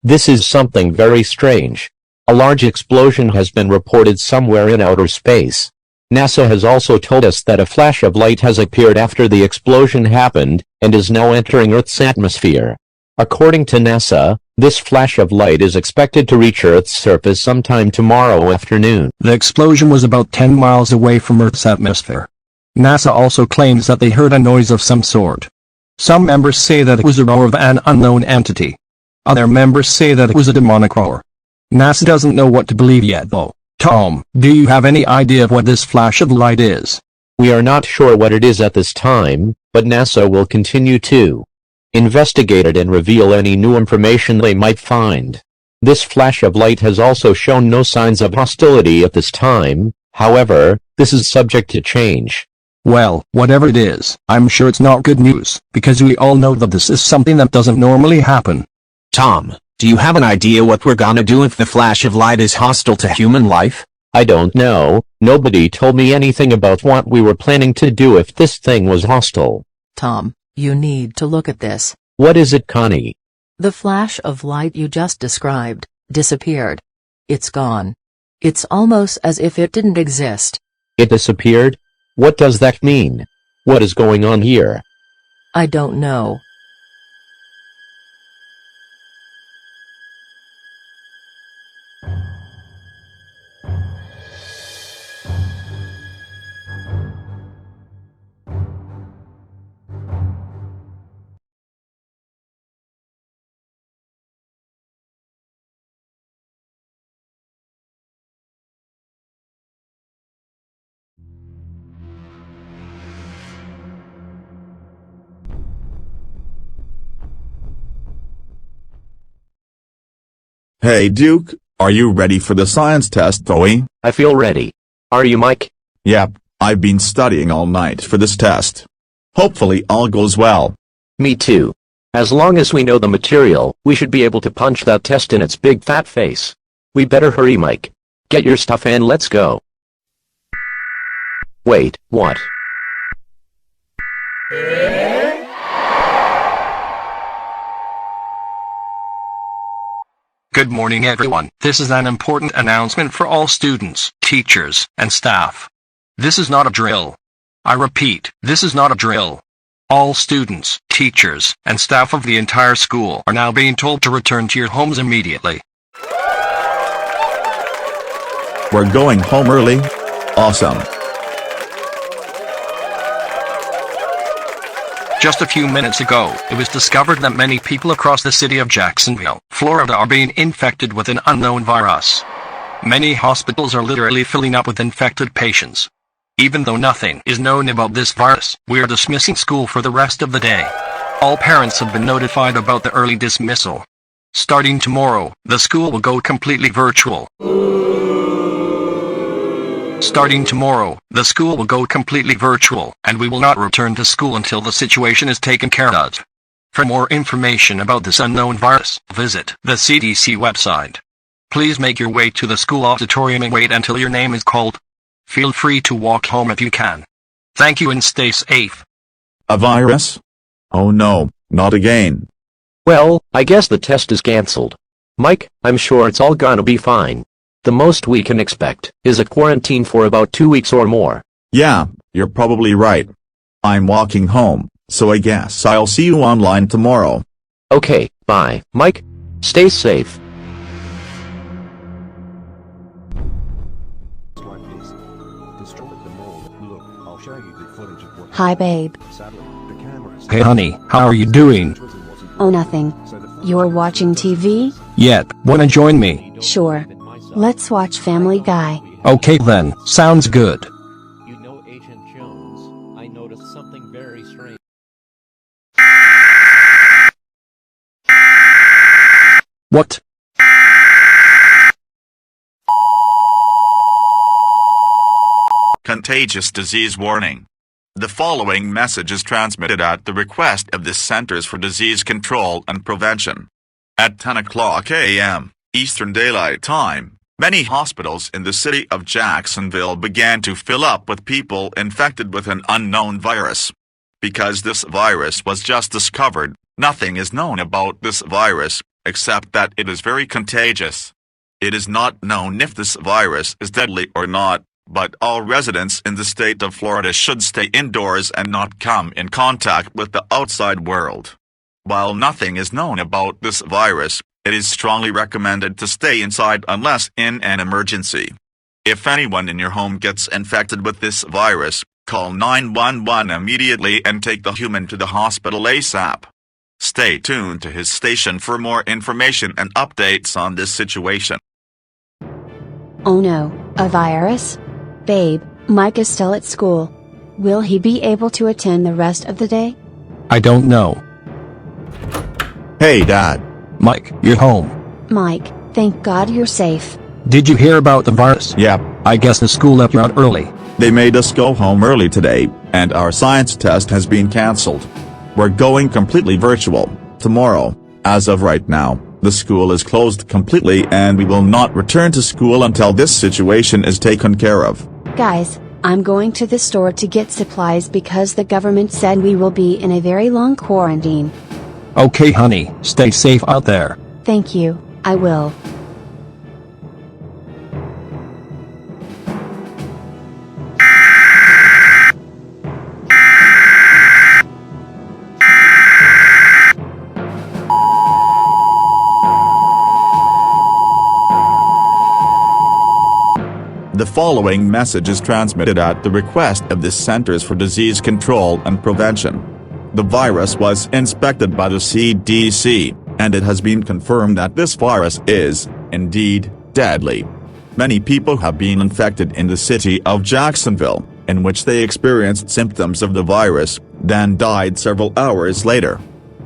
This is something very strange. A large explosion has been reported somewhere in outer space. NASA has also told us that a flash of light has appeared after the explosion happened, and is now entering Earth's atmosphere. According to NASA, this flash of light is expected to reach Earth's surface sometime tomorrow afternoon. The explosion was about 10 miles away from Earth's atmosphere. NASA also claims that they heard a noise of some sort. Some members say that it was a roar of an unknown entity. Other members say that it was a demonic roar. NASA doesn't know what to believe yet though. Tom, do you have any idea of what this flash of light is? We are not sure what it is at this time, but NASA will continue to investigate it and reveal any new information they might find. This flash of light has also shown no signs of hostility at this time. However, this is subject to change. Well, whatever it is, I'm sure it's not good news, because we all know that this is something that doesn't normally happen. Tom, do you have an idea what we're gonna do if the flash of light is hostile to human life? I don't know. Nobody told me anything about what we were planning to do if this thing was hostile. Tom, you need to look at this. What is it, Connie? The flash of light you just described disappeared. It's gone. It's almost as if it didn't exist. It disappeared? What does that mean? What is going on here? I don't know. Hey Duke, are you ready for the science test, Zoe? I feel ready. Are you, Mike? Yep, I've been studying all night for this test. Hopefully all goes well. Me too. As long as we know the material, we should be able to punch that test in its big fat face. We better hurry, Mike. Get your stuff and let's go. Wait, what? Good morning everyone. This is an important announcement for all students, teachers, and staff. This is not a drill. I repeat, this is not a drill. All students, teachers, and staff of the entire school are now being told to return to your homes immediately. We're going home early? Awesome. Just a few minutes ago, it was discovered that many people across the city of Jacksonville, Florida are being infected with an unknown virus. Many hospitals are literally filling up with infected patients. Even though nothing is known about this virus, we are dismissing school for the rest of the day. All parents have been notified about the early dismissal. Starting tomorrow, the school will go completely virtual. Starting tomorrow, the school will go completely virtual, and we will not return to school until the situation is taken care of. For more information about this unknown virus, visit the CDC website. Please make your way to the school auditorium and wait until your name is called. Feel free to walk home if you can. Thank you and stay safe. A virus? Oh no, not again. Well, I guess the test is cancelled. Mike, I'm sure it's all gonna be fine. The most we can expect is a quarantine for about 2 weeks or more. Yeah, you're probably right. I'm walking home, so I guess I'll see you online tomorrow. Okay, bye, Mike. Stay safe. Hi babe. Hey honey, how are you doing? Oh nothing. You're watching TV? Yep, wanna join me? Sure. Let's watch Family Guy. Okay then, sounds good. You know, Agent Jones, I noticed something very strange. What? Contagious disease warning. The following message is transmitted at the request of the Centers for Disease Control and Prevention. At 10 o'clock a.m. Eastern Daylight Time, many hospitals in the city of Jacksonville began to fill up with people infected with an unknown virus. Because this virus was just discovered, nothing is known about this virus, except that it is very contagious. It is not known if this virus is deadly or not, but all residents in the state of Florida should stay indoors and not come in contact with the outside world. While nothing is known about this virus, it is strongly recommended to stay inside unless in an emergency. If anyone in your home gets infected with this virus, call 911 immediately and take the human to the hospital ASAP. Stay tuned to his station for more information and updates on this situation. Oh no, a virus? Babe, Mike is still at school. Will he be able to attend the rest of the day? I don't know. Hey Dad. Mike, you're home. Mike, thank God you're safe. Did you hear about the virus? Yep. I guess the school let you out early. They made us go home early today, and our science test has been cancelled. We're going completely virtual tomorrow. As of right now, the school is closed completely and we will not return to school until this situation is taken care of. Guys, I'm going to the store to get supplies because the government said we will be in a very long quarantine. Okay honey, stay safe out there. Thank you, I will. The following message is transmitted at the request of the Centers for Disease Control and Prevention. The virus was inspected by the CDC, and it has been confirmed that this virus is, indeed, deadly. Many people have been infected in the city of Jacksonville, in which they experienced symptoms of the virus, then died several hours later.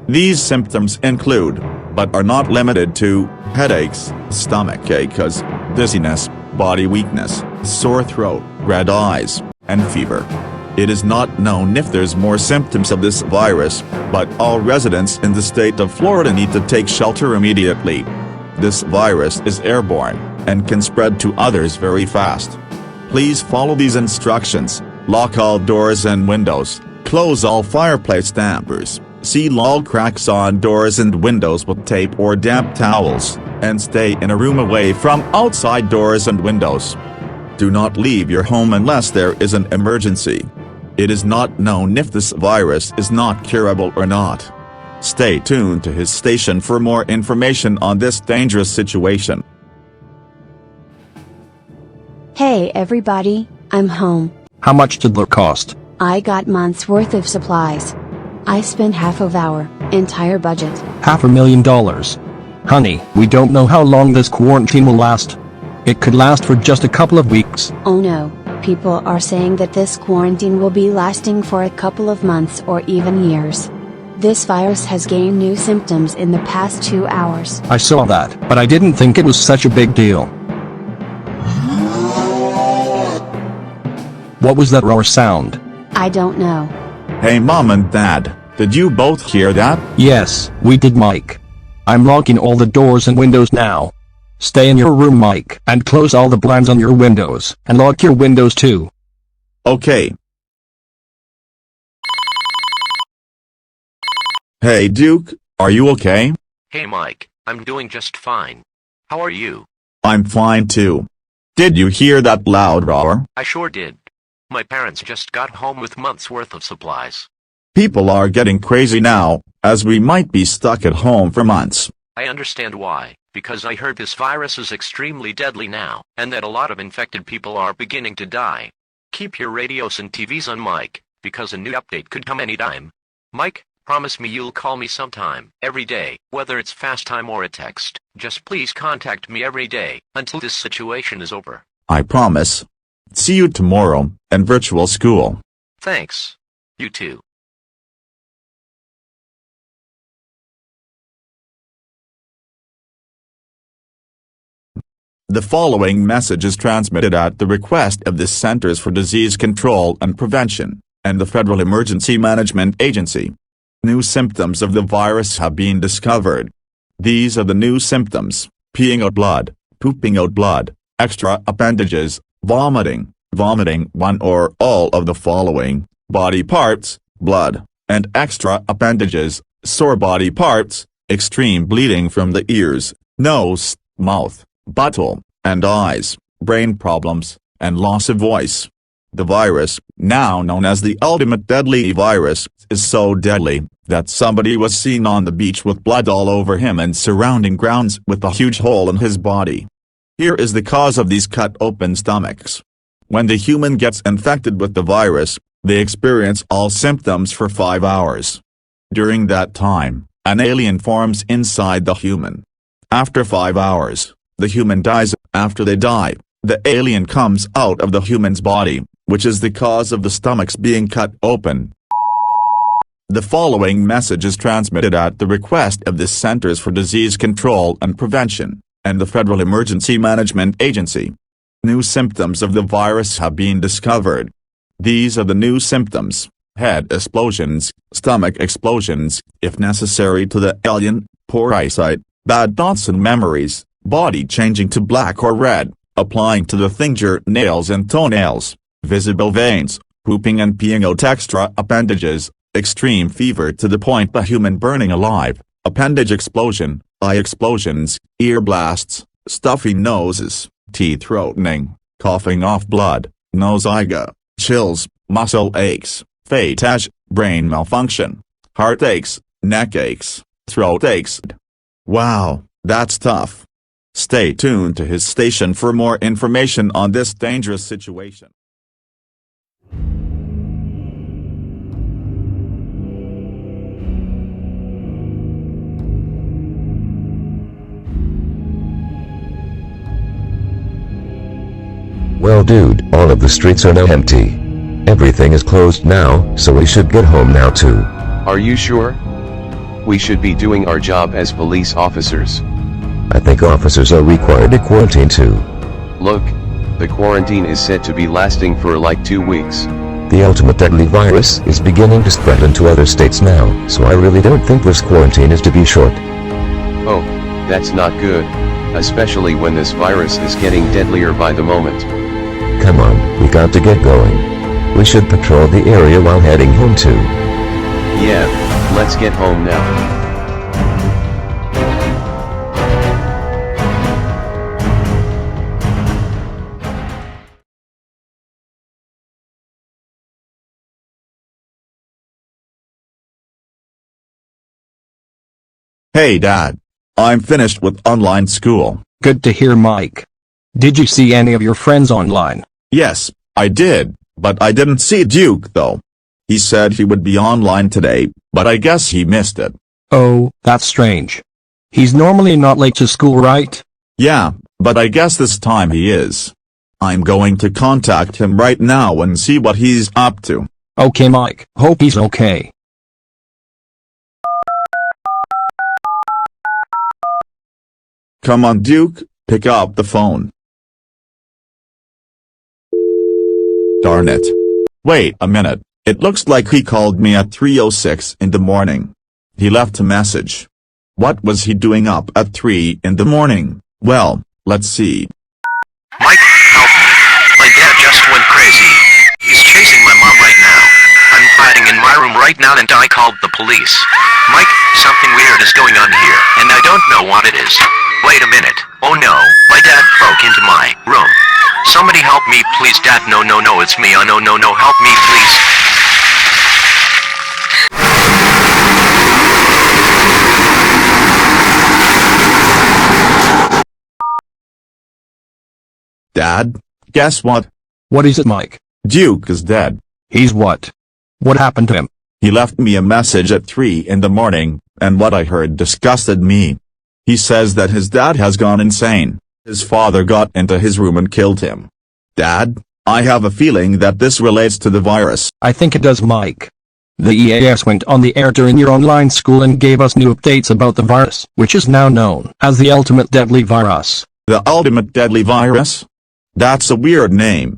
These symptoms include, but are not limited to, headaches, stomach aches, dizziness, body weakness, sore throat, red eyes, and fever. It is not known if there's more symptoms of this virus, but all residents in the state of Florida need to take shelter immediately. This virus is airborne, and can spread to others very fast. Please follow these instructions: lock all doors and windows, close all fireplace dampers, seal all cracks on doors and windows with tape or damp towels, and stay in a room away from outside doors and windows. Do not leave your home unless there is an emergency. It is not known if this virus is not curable or not. Stay tuned to his station for more information on this dangerous situation. Hey everybody, I'm home. How much did that cost? I got months worth of supplies. I spent half of our entire budget. $500,000. Honey, we don't know how long this quarantine will last. It could last for just a couple of weeks. Oh no, people are saying that this quarantine will be lasting for a couple of months or even years. This virus has gained new symptoms in the past 2 hours. I saw that, but I didn't think it was such a big deal. What was that roar sound? I don't know. Hey Mom and Dad, did you both hear that? Yes, we did Mike. I'm locking all the doors and windows now. Stay in your room Mike, and close all the blinds on your windows, and lock your windows too. Okay. Hey Duke, are you okay? Hey Mike, I'm doing just fine. How are you? I'm fine too. Did you hear that loud roar? I sure did. My parents just got home with months worth of supplies. People are getting crazy now, as we might be stuck at home for months. I understand why, because I heard this virus is extremely deadly now, and that a lot of infected people are beginning to die. Keep your radios and TVs on Mike, because a new update could come anytime. Mike, promise me you'll call me sometime, every day, whether it's fast time or a text. Just please contact me every day, until this situation is over. I promise. See you tomorrow, in virtual school. Thanks. You too. The following message is transmitted at the request of the Centers for Disease Control and Prevention, and the Federal Emergency Management Agency. New symptoms of the virus have been discovered. These are the new symptoms: peeing out blood, pooping out blood, extra appendages, vomiting, vomiting one or all of the following: body parts, blood, and extra appendages, sore body parts, extreme bleeding from the ears, nose, mouth, butthole, and eyes, brain problems, and loss of voice. The virus, now known as the ultimate deadly virus, is so deadly that somebody was seen on the beach with blood all over him and surrounding grounds with a huge hole in his body. Here is the cause of these cut open stomachs. When the human gets infected with the virus, they experience all symptoms for 5 hours. During that time, an alien forms inside the human. After 5 hours, the human dies. After they die, the alien comes out of the human's body, which is the cause of the stomachs being cut open. The following message is transmitted at the request of the Centers for Disease Control and Prevention, and the Federal Emergency Management Agency. New symptoms of the virus have been discovered. These are the new symptoms: head explosions, stomach explosions, if necessary to the alien, poor eyesight, bad thoughts and memories, body changing to black or red, applying to the finger nails and toenails, visible veins, pooping and peeing out extra appendages, extreme fever to the point the human burning alive, appendage explosion, eye explosions, ear blasts, stuffy noses, teeth throatening, coughing off blood, nausea, chills, muscle aches, fatigue, brain malfunction, heart aches, neck aches, throat aches. Wow, that's tough. Stay tuned to his station for more information on this dangerous situation. Well dude, all of the streets are now empty. Everything is closed now, so we should get home now too. Are you sure? We should be doing our job as police officers. I think officers are required to quarantine too. Look, the quarantine is said to be lasting for like 2 weeks. The ultimate deadly virus is beginning to spread into other states now, so I really don't think this quarantine is to be short. Oh, that's not good, especially when this virus is getting deadlier by the moment. Come on, we got to get going. We should patrol the area while heading home too. Yeah, let's get home now. Hey Dad. I'm finished with online school. Good to hear, Mike. Did you see any of your friends online? Yes, I did, but I didn't see Duke though. He said he would be online today, but I guess he missed it. Oh, that's strange. He's normally not late to school, right? Yeah, but I guess this time he is. I'm going to contact him right now and see what he's up to. Okay Mike, hope he's okay. Come on Duke, pick up the phone. Darn it. Wait a minute, it looks like he called me at 3:06 in the morning. He left a message. What was he doing up at 3 in the morning? Well, let's see. Mike, help me. My dad just went crazy. He's chasing my mom right now. I'm hiding in my room right now and I called the police. Mike, something weird is going on here, and I don't know what it is. Wait a minute. Oh no, my dad broke into my room. Somebody help me please, Dad. No, it's me. Oh no, help me please. Dad, guess what? What is it, Mike? Duke is dead. He's what? What happened to him? He left me a message at 3 in the morning, and what I heard disgusted me. He says that his dad has gone insane. His father got into his room and killed him. Dad, I have a feeling that this relates to the virus. I think it does, Mike. The EAS went on the air during your online school and gave us new updates about the virus, which is now known as the ultimate deadly virus. The ultimate deadly virus? That's a weird name.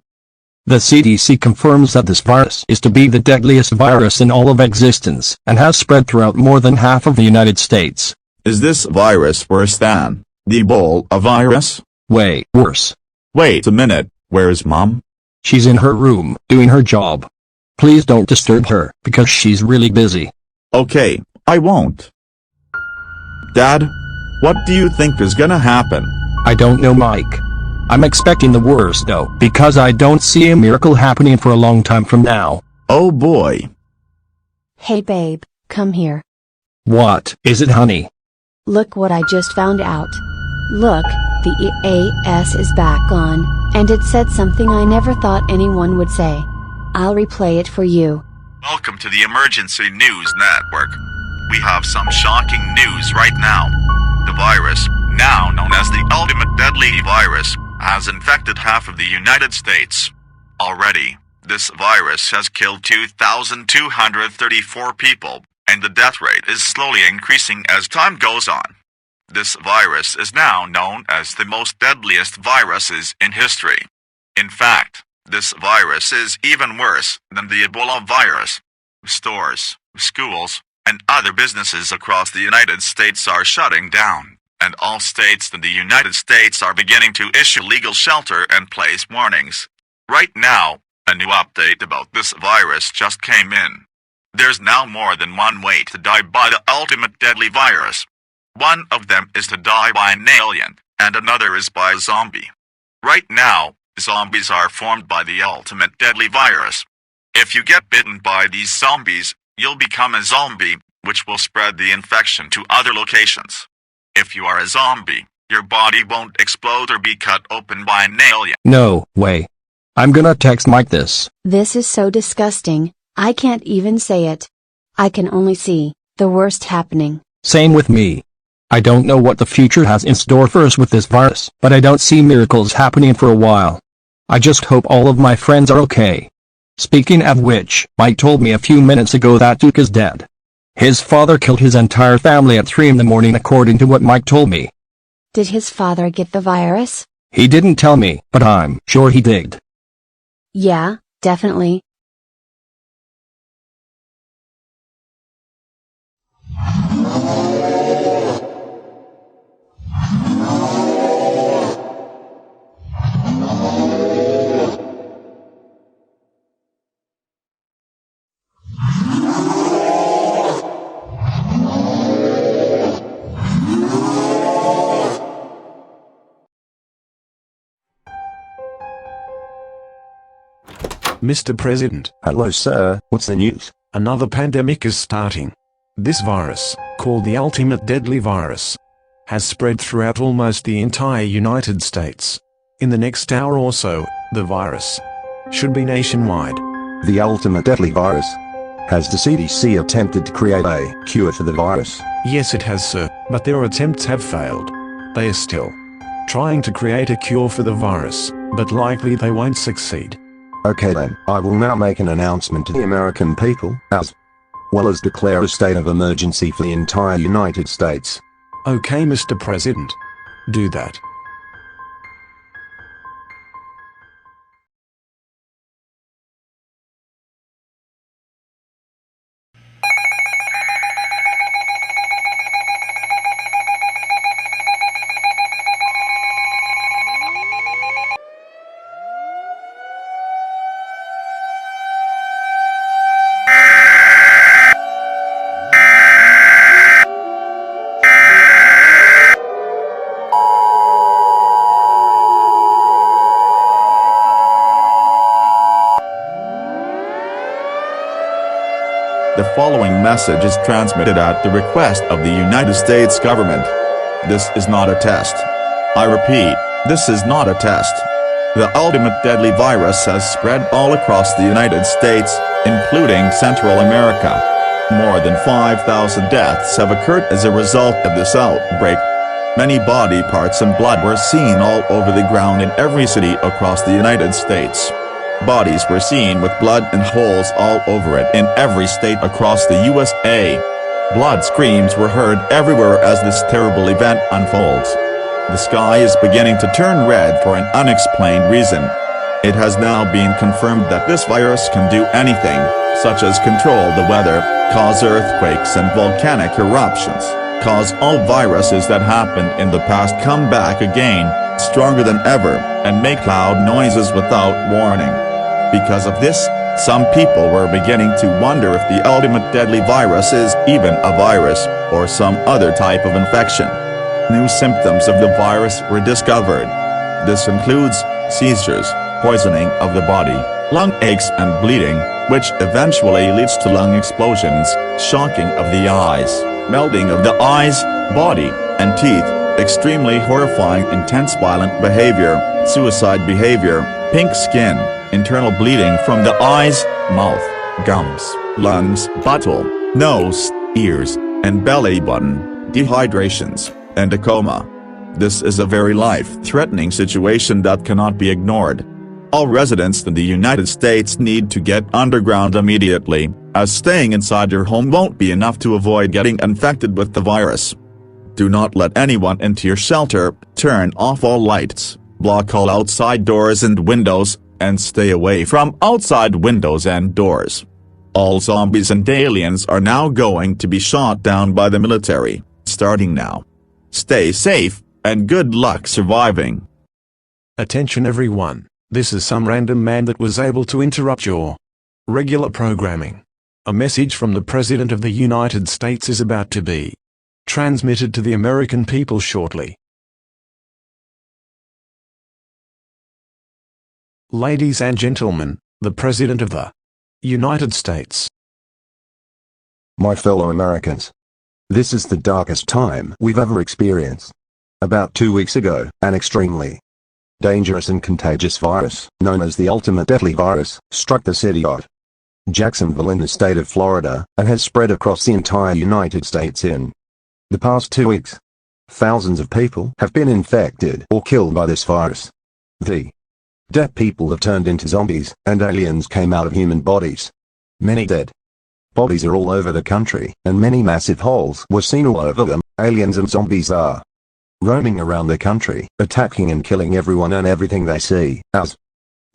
The CDC confirms that this virus is to be the deadliest virus in all of existence, and has spread throughout more than half of the United States. Is this virus worse than the Ebola virus? Way worse. Wait a minute, where's Mom? She's in her room, doing her job. Please don't disturb her, because she's really busy. Okay, I won't. Dad? What do you think is gonna happen? I don't know, Mike. I'm expecting the worst though, because I don't see a miracle happening for a long time from now. Oh boy. Hey babe, come here. What is it, honey? Look what I just found out. Look, the EAS is back on, and it said something I never thought anyone would say. I'll replay it for you. Welcome to the Emergency News Network. We have some shocking news right now. The virus, now known as the ultimate deadly virus, has infected half of the United States. Already, this virus has killed 2,234 people, and the death rate is slowly increasing as time goes on. This virus is now known as the most deadliest viruses in history. In fact, this virus is even worse than the Ebola virus. Stores, schools, and other businesses across the United States are shutting down, and all states in the United States are beginning to issue legal shelter-in-place warnings. Right now, a new update about this virus just came in. There's now more than one way to die by the ultimate deadly virus. One of them is to die by an alien, and another is by a zombie. Right now, zombies are formed by the ultimate deadly virus. If you get bitten by these zombies, you'll become a zombie, which will spread the infection to other locations. If you are a zombie, your body won't explode or be cut open by an alien. No way. I'm gonna text Mike this. This is so disgusting, I can't even say it. I can only see the worst happening. Same with me. I don't know what the future has in store for us with this virus, but I don't see miracles happening for a while. I just hope all of my friends are okay. Speaking of which, Mike told me a few minutes ago that Duke is dead. His father killed his entire family at 3 in the morning according to what Mike told me. Did his father get the virus? He didn't tell me, but I'm sure he did. Yeah, definitely. Mr. President. Hello, sir. What's the news? Another pandemic is starting. This virus, called the ultimate deadly virus, has spread throughout almost the entire United States. In the next hour or so, the virus should be nationwide. The ultimate deadly virus? Has the CDC attempted to create a cure for the virus? Yes, it has, sir, but their attempts have failed. They are still trying to create a cure for the virus, but likely they won't succeed. Okay then, I will now make an announcement to the American people, as well as declare a state of emergency for the entire United States. Okay, Mr. President. Do that. The following message is transmitted at the request of the United States government. This is not a test. I repeat, this is not a test. The ultimate deadly virus has spread all across the United States, including Central America. More than 5,000 deaths have occurred as a result of this outbreak. Many body parts and blood were seen all over the ground in every city across the United States. Bodies were seen with blood and holes all over it in every state across the USA. Blood screams were heard everywhere as this terrible event unfolds. The sky is beginning to turn red for an unexplained reason. It has now been confirmed that this virus can do anything, such as control the weather, cause earthquakes and volcanic eruptions, cause all viruses that happened in the past come back again, stronger than ever, and make loud noises without warning. Because of this, Some people were beginning to wonder if the ultimate deadly virus is even a virus, or some other type of infection. New symptoms of the virus were discovered. This includes seizures, poisoning of the body, lung aches and bleeding, which eventually leads to lung explosions, shocking of the eyes, melting of the eyes, body, and teeth, extremely horrifying intense violent behavior, suicide behavior, pink skin, internal bleeding from the eyes, mouth, gums, lungs, butthole, nose, ears, and belly button, dehydrations, and a coma. This is a very life-threatening situation that cannot be ignored. All residents in the United States need to get underground immediately, as staying inside your home won't be enough to avoid getting infected with the virus. Do not let anyone into your shelter, turn off all lights, block all outside doors and windows, and stay away from outside windows and doors. All zombies and aliens are now going to be shot down by the military, starting now. Stay safe, and good luck surviving. Attention everyone, this is some random man that was able to interrupt your regular programming. A message from the President of the United States is about to be transmitted to the American people shortly. Ladies and gentlemen, the President of the United States. My fellow Americans, this is the darkest time we've ever experienced. About 2 weeks ago, an extremely dangerous and contagious virus, known as the ultimate deadly virus, struck the city of Jacksonville in the state of Florida, and has spread across the entire United States in the past 2 weeks. Thousands of people have been infected or killed by this virus. The dead people have turned into zombies, and aliens came out of human bodies. Many dead bodies are all over the country, and many massive holes were seen all over them. Aliens and zombies are roaming around the country, attacking and killing everyone and everything they see, as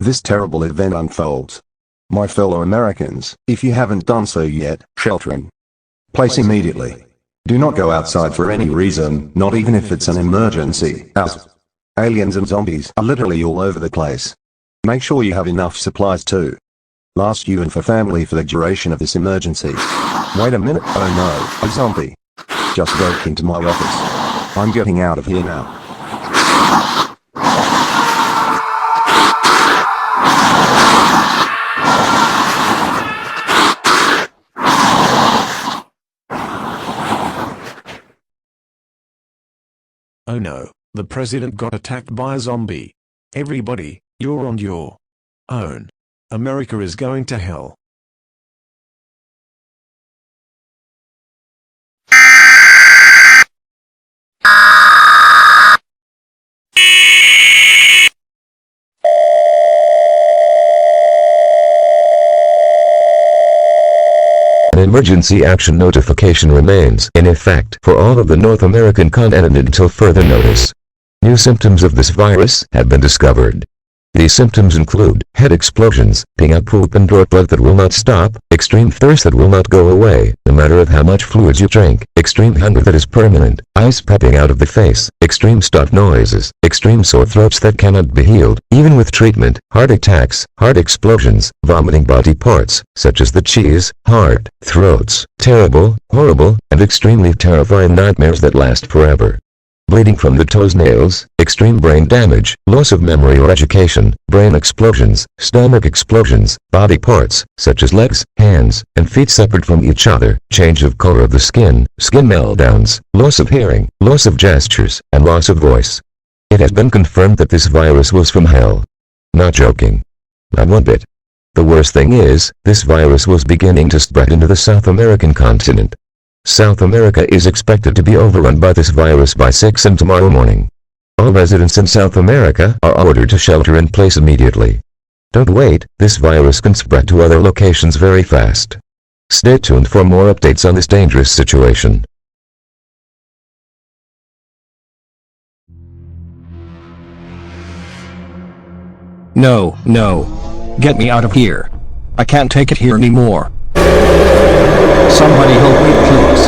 this terrible event unfolds. My fellow Americans, if you haven't done so yet, shelter in place immediately. Do not go outside for any reason, not even if it's an emergency, as aliens and zombies are literally all over the place. Make sure you have enough supplies to last you and for family for the duration of this emergency. Wait a minute, oh no, a zombie just broke into my office. I'm getting out of here now. Oh no, the president got attacked by a zombie. Everybody, you're on your own. America is going to hell. An emergency action notification remains in effect for all of the North American continent until further notice. New symptoms of this virus have been discovered. These symptoms include head explosions, peeing out poop and or blood that will not stop, extreme thirst that will not go away, no matter of how much fluids you drink, extreme hunger that is permanent, eyes popping out of the face, extreme stuffed noises, extreme sore throats that cannot be healed, even with treatment, heart attacks, heart explosions, vomiting body parts, such as the cheese, heart, throats, terrible, horrible, and extremely terrifying nightmares that last forever. Bleeding from the toes, nails, extreme brain damage, loss of memory or education, brain explosions, stomach explosions, body parts, such as legs, hands, and feet separate from each other, change of color of the skin, skin meltdowns, loss of hearing, loss of gestures, and loss of voice. It has been confirmed that this virus was from hell. Not joking. Not one bit. The worst thing is, this virus was beginning to spread into the South American continent. South America is expected to be overrun by this virus by 6 a.m. tomorrow morning. All residents in South America are ordered to shelter in place immediately. Don't wait, this virus can spread to other locations very fast. Stay tuned for more updates on this dangerous situation. No, no. Get me out of here. I can't take it here anymore. Somebody help me please.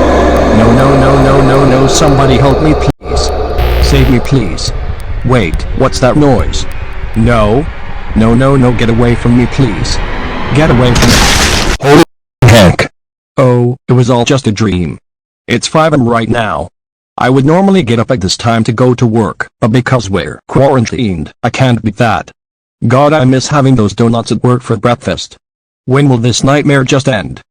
No, no, no, no, no, no, somebody help me please. Save me please. Wait, what's that noise? No. No, no, no, get away from me please. Get away from me. Holy heck. Oh, it was all just a dream. It's 5 AM right now. I would normally get up at this time to go to work, but because we're quarantined, I can't beat that. God, I miss having those donuts at work for breakfast. When will this nightmare just end?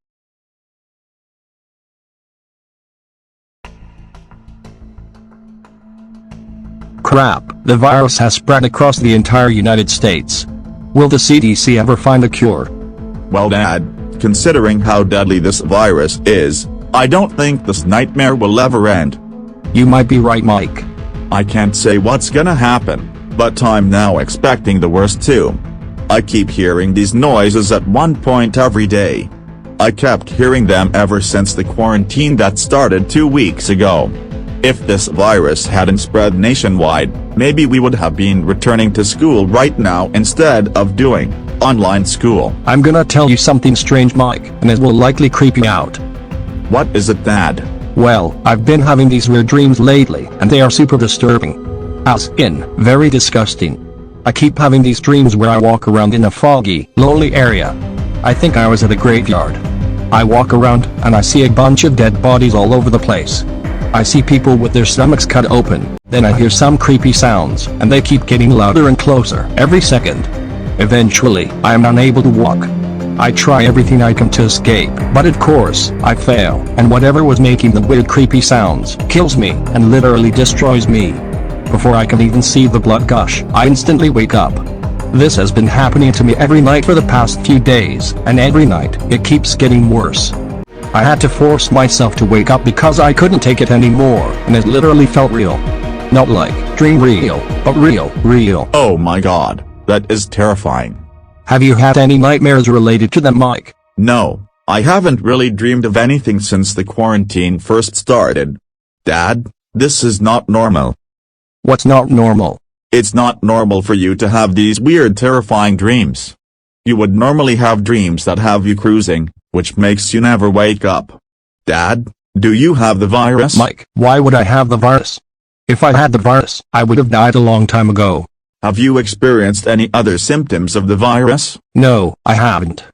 Crap, the virus has spread across the entire United States. Will the CDC ever find a cure? Well, Dad, considering how deadly this virus is, I don't think this nightmare will ever end. You might be right, Mike. I can't say what's gonna happen, but I'm now expecting the worst too. I keep hearing these noises at one point every day. I kept hearing them ever since the quarantine that started 2 weeks ago. If this virus hadn't spread nationwide, maybe we would have been returning to school right now instead of doing online school. I'm gonna tell you something strange, Mike, and it will likely creep you out. What is it, Dad? Well, I've been having these weird dreams lately, and they are super disturbing. As in, very disgusting. I keep having these dreams where I walk around in a foggy, lonely area. I think I was at a graveyard. I walk around, and I see a bunch of dead bodies all over the place. I see people with their stomachs cut open, then I hear some creepy sounds, and they keep getting louder and closer every second. Eventually, I am unable to walk. I try everything I can to escape, but of course, I fail, and whatever was making the weird creepy sounds kills me and literally destroys me. Before I can even see the blood gush, I instantly wake up. This has been happening to me every night for the past few days, and every night, it keeps getting worse. I had to force myself to wake up because I couldn't take it anymore, and it literally felt real. Not like dream real, but real. Oh my God, that is terrifying. Have you had any nightmares related to them, Mike? No, I haven't really dreamed of anything since the quarantine first started. Dad, this is not normal. What's not normal? It's not normal for you to have these weird, terrifying dreams. You would normally have dreams that have you cruising, which makes you never wake up. Dad, do you have the virus? Mike, why would I have the virus? If I had the virus, I would have died a long time ago. Have you experienced any other symptoms of the virus? No, I haven't.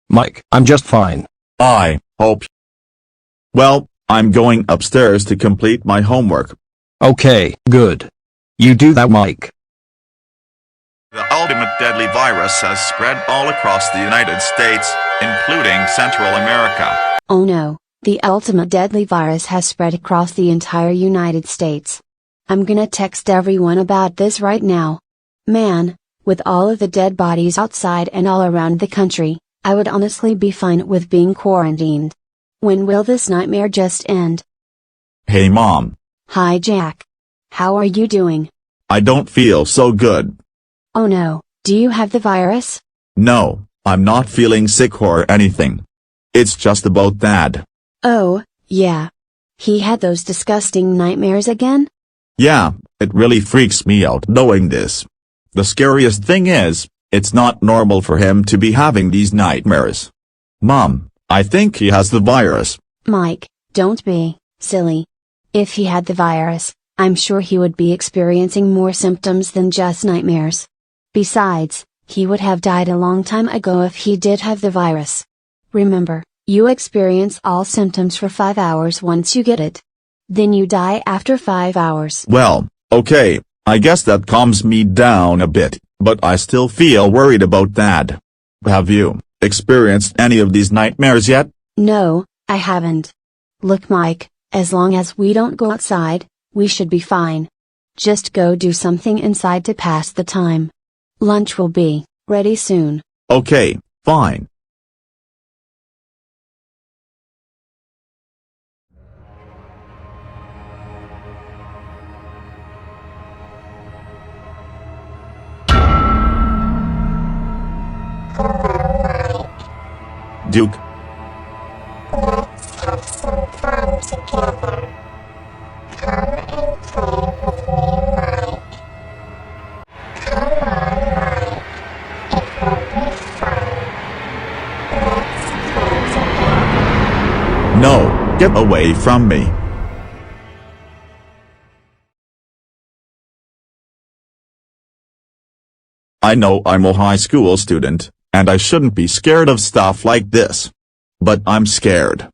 Mike, I'm just fine. I hope. Well, I'm going upstairs to complete my homework. Okay, good. You do that, Mike. The ultimate deadly virus has spread all across the United States, including Central America. Oh no, the ultimate deadly virus has spread across the entire United States. I'm gonna text everyone about this right now. Man, with all of the dead bodies outside and all around the country, I would honestly be fine with being quarantined. When will this nightmare just end? Hey Mom. Hi Jack. How are you doing? I don't feel so good. Oh no, do you have the virus? No, I'm not feeling sick or anything. It's just about Dad. Oh, yeah. He had those disgusting nightmares again? Yeah, it really freaks me out knowing this. The scariest thing is, it's not normal for him to be having these nightmares. Mom, I think he has the virus. Mike, don't be silly. If he had the virus, I'm sure he would be experiencing more symptoms than just nightmares. Besides, he would have died a long time ago if he did have the virus. Remember, you experience all symptoms for 5 hours once you get it. Then you die after 5 hours. Well, okay, I guess that calms me down a bit, but I still feel worried about Dad. Have you experienced any of these nightmares yet? No, I haven't. Look Mike, as long as we don't go outside, we should be fine. Just go do something inside to pass the time. Lunch will be ready soon. Okay, fine. Duke. Let's have some fun together. Come and play with me, Mike. Come on, Mike. It will be fun. Let's play together. No, get away from me. I know I'm a high school student, And I shouldn't be scared of stuff like this. But I'm scared.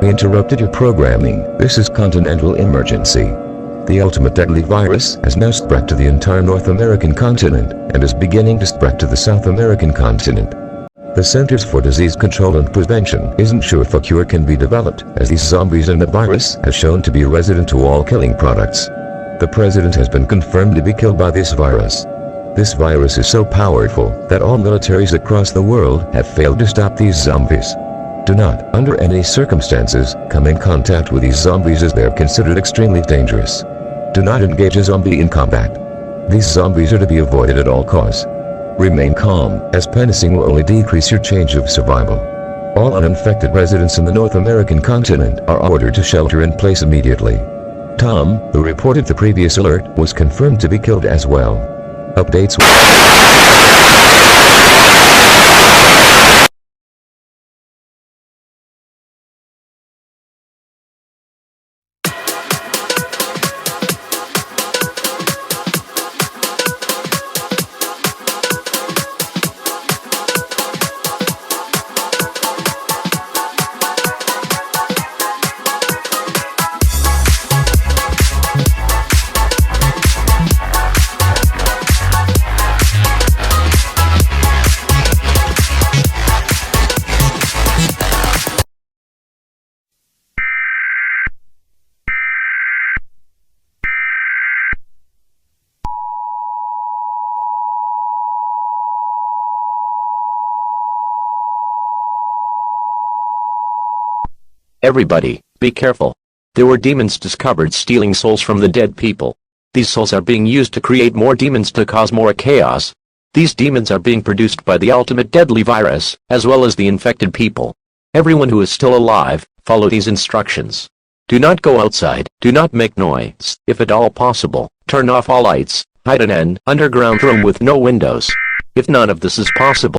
We interrupted your programming. This is Continental Emergency. The ultimate deadly virus has now spread to the entire North American continent and is beginning to spread to the South American continent. The Centers for Disease Control and Prevention isn't sure if a cure can be developed, as these zombies and the virus has shown to be resident to all killing products. The president has been confirmed to be killed by this virus. This virus is so powerful that all militaries across the world have failed to stop these zombies. Do not, under any circumstances, come in contact with these zombies as they are considered extremely dangerous. Do not engage a zombie in combat. These zombies are to be avoided at all costs. Remain calm, as menacing will only decrease your change of survival. All uninfected residents in the North American continent are ordered to shelter in place immediately. Tom, who reported the previous alert, was confirmed to be killed as well. Updates. Everybody, be careful. There were demons discovered stealing souls from the dead people. These souls are being used to create more demons to cause more chaos. These demons are being produced by the ultimate deadly virus, as well as the infected people. Everyone who is still alive, follow these instructions. Do not go outside, do not make noise. If at all possible, turn off all lights, hide in an underground room with no windows. If none of this is possible,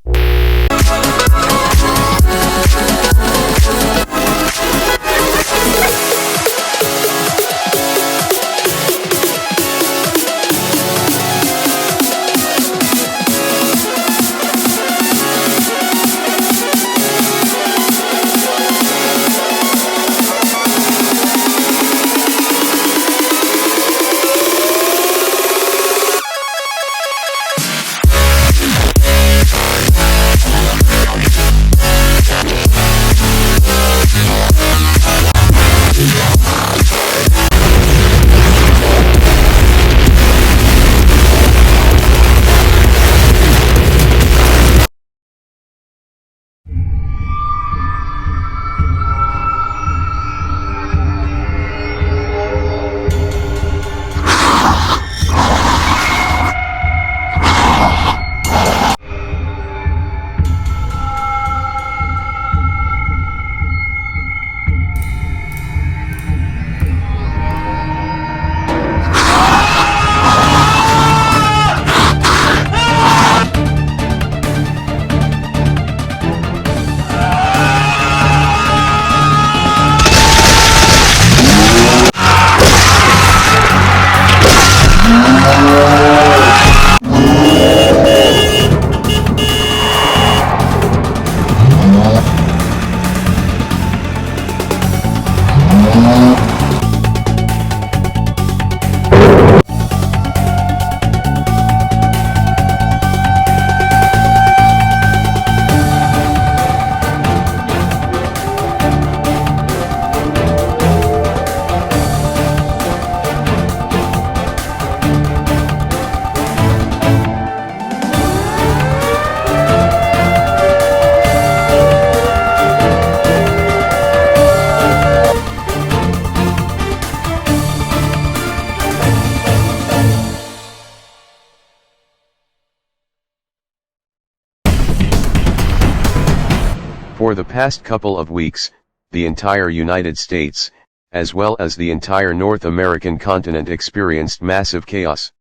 For the past couple of weeks, the entire United States, as well as the entire North American continent experienced massive chaos.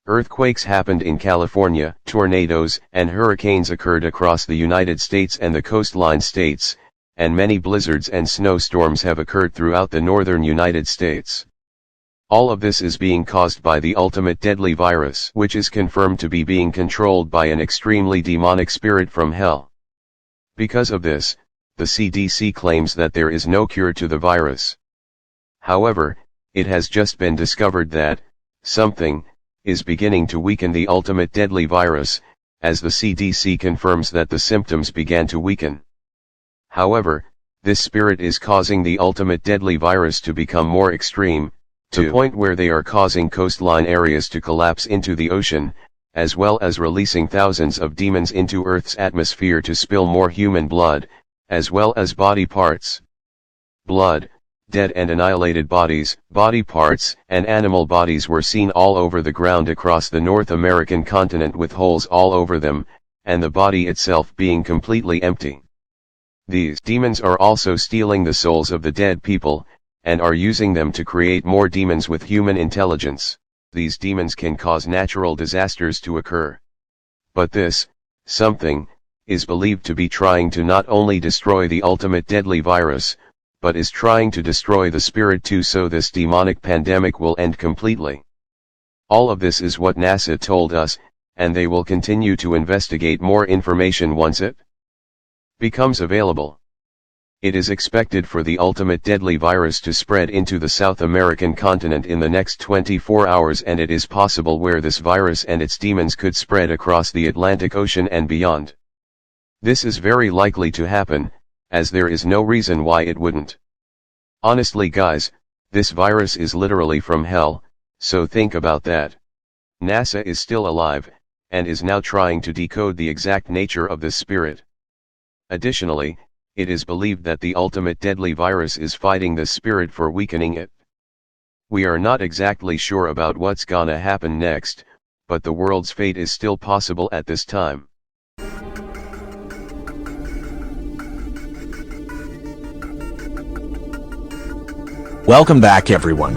Earthquakes happened in California, tornadoes and hurricanes occurred across the United States and the coastline states, and many blizzards and snowstorms have occurred throughout the northern United States. All of this is being caused by the ultimate deadly virus, which is confirmed to be being controlled by an extremely demonic spirit from hell. Because of this, the CDC claims that there is no cure to the virus. However, it has just been discovered that something is beginning to weaken the ultimate deadly virus, as the CDC confirms that the symptoms began to weaken. However, this spirit is causing the ultimate deadly virus to become more extreme, to the point where they are causing coastline areas to collapse into the ocean, as well as releasing thousands of demons into Earth's atmosphere to spill more human blood, as well as body parts. Blood, dead and annihilated bodies, body parts, and animal bodies were seen all over the ground across the North American continent with holes all over them, and the body itself being completely empty. These demons are also stealing the souls of the dead people, and are using them to create more demons with human intelligence. These demons can cause natural disasters to occur. But this, something, is believed to be trying to not only destroy the ultimate deadly virus, but is trying to destroy the spirit too, so this demonic pandemic will end completely. All of this is what NASA told us, and they will continue to investigate more information once it becomes available. It is expected for the ultimate deadly virus to spread into the South American continent in the next 24 hours, and it is possible where this virus and its demons could spread across the Atlantic Ocean and beyond. This is very likely to happen, as there is no reason why it wouldn't. Honestly guys, this virus is literally from hell, so think about that. NASA is still alive, and is now trying to decode the exact nature of this spirit. Additionally, it is believed that the ultimate deadly virus is fighting the spirit for weakening it. We are not exactly sure about what's gonna happen next, but the world's fate is still possible at this time. Welcome back everyone.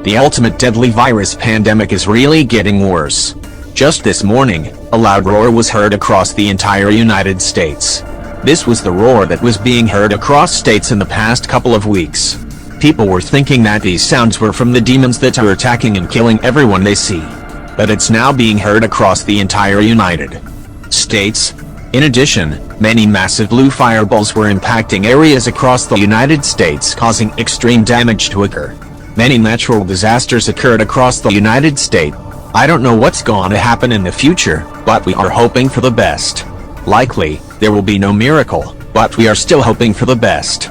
The ultimate deadly virus pandemic is really getting worse. Just this morning, a loud roar was heard across the entire United States. This was the roar that was being heard across states in the past couple of weeks. People were thinking that these sounds were from the demons that are attacking and killing everyone they see. But it's now being heard across the entire United States. In addition, many massive blue fireballs were impacting areas across the United States, causing extreme damage to occur. Many natural disasters occurred across the United States. I don't know what's going to happen in the future, but we are hoping for the best. Likely, there will be no miracle, but we are still hoping for the best.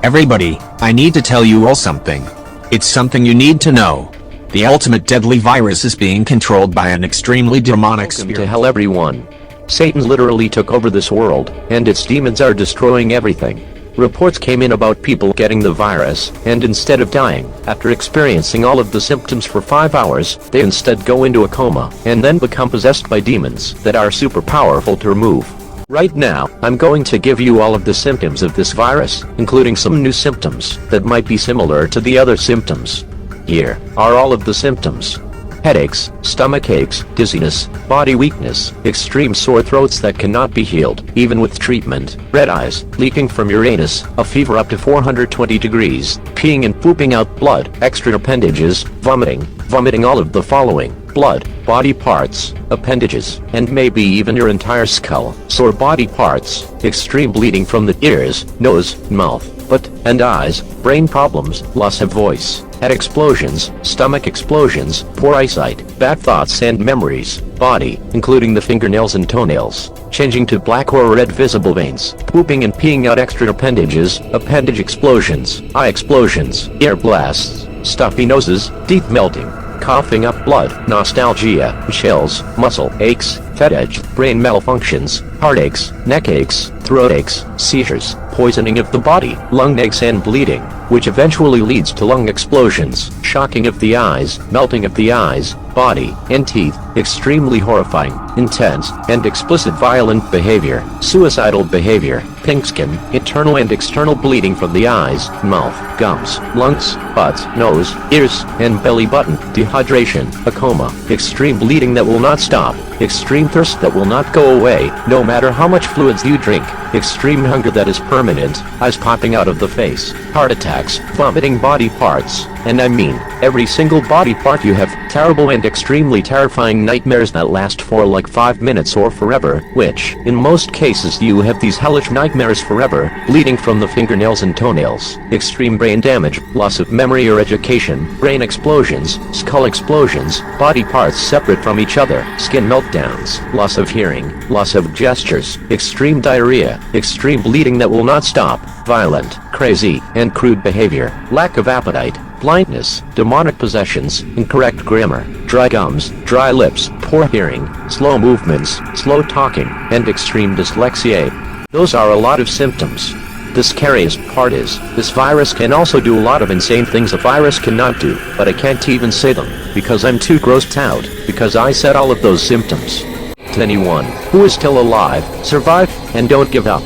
Everybody, I need to tell you all something. It's something you need to know. The ultimate deadly virus is being controlled by an extremely demonic spirit. Welcome to hell everyone. Satan literally took over this world, and its demons are destroying everything. Reports came in about people getting the virus, and instead of dying, after experiencing all of the symptoms for 5 hours, they instead go into a coma, and then become possessed by demons that are super powerful to remove. Right now, I'm going to give you all of the symptoms of this virus, including some new symptoms that might be similar to the other symptoms. Here are all of the symptoms. Headaches, stomach aches, dizziness, body weakness, extreme sore throats that cannot be healed, even with treatment, red eyes, leaking from your anus, a fever up to 420 degrees, peeing and pooping out blood, extra appendages, vomiting all of the following: blood, body parts, appendages, and maybe even your entire skull, sore body parts, extreme bleeding from the ears, nose, mouth, and eyes, brain problems, loss of voice, head explosions, stomach explosions, poor eyesight, bad thoughts and memories, body, including the fingernails and toenails, changing to black or red visible veins, pooping and peeing out extra appendages, appendage explosions, eye explosions, ear blasts, stuffy noses, teeth melting, coughing up blood, nostalgia, chills, muscle aches, fatigue, brain malfunctions, heartaches, neck aches, throat aches, seizures, poisoning of the body, lung aches and bleeding, which eventually leads to lung explosions, shocking of the eyes, melting of the eyes, body, and teeth, extremely horrifying, intense, and explicit violent behavior, suicidal behavior, pink skin, internal and external bleeding from the eyes, mouth, gums, lungs, butt, nose, ears, and belly button, dehydration, a coma, extreme bleeding that will not stop, extreme thirst that will not go away, no matter how much fluids you drink, extreme hunger that is permanent, eyes popping out of the face, heart attacks, vomiting body parts, and I mean, every single body part you have, terrible and extremely terrifying nightmares that last for like 5 minutes or forever, which, in most cases you have these hellish nightmares forever, bleeding from the fingernails and toenails, extreme brain damage, loss of memory or education, brain explosions, skull explosions, body parts separate from each other, skin meltdowns, loss of hearing, loss of gestures, extreme diarrhea, extreme bleeding that will not stop, violent, crazy, and crude behavior, lack of appetite, blindness, demonic possessions, incorrect grammar, dry gums, dry lips, poor hearing, slow movements, slow talking, and extreme dyslexia. Those are a lot of symptoms. The scariest part is, this virus can also do a lot of insane things a virus cannot do, but I can't even say them, because I'm too grossed out, because I said all of those symptoms. To anyone who is still alive, survive, and don't give up.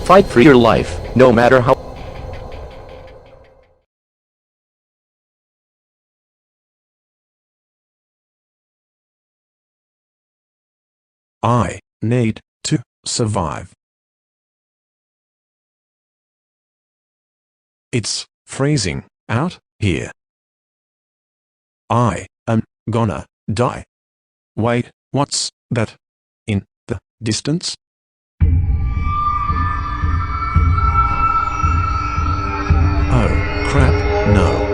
Fight for your life, no matter how I need to survive. It's freezing out here. I am gonna die. Wait, what's that in the distance? Oh, crap, no.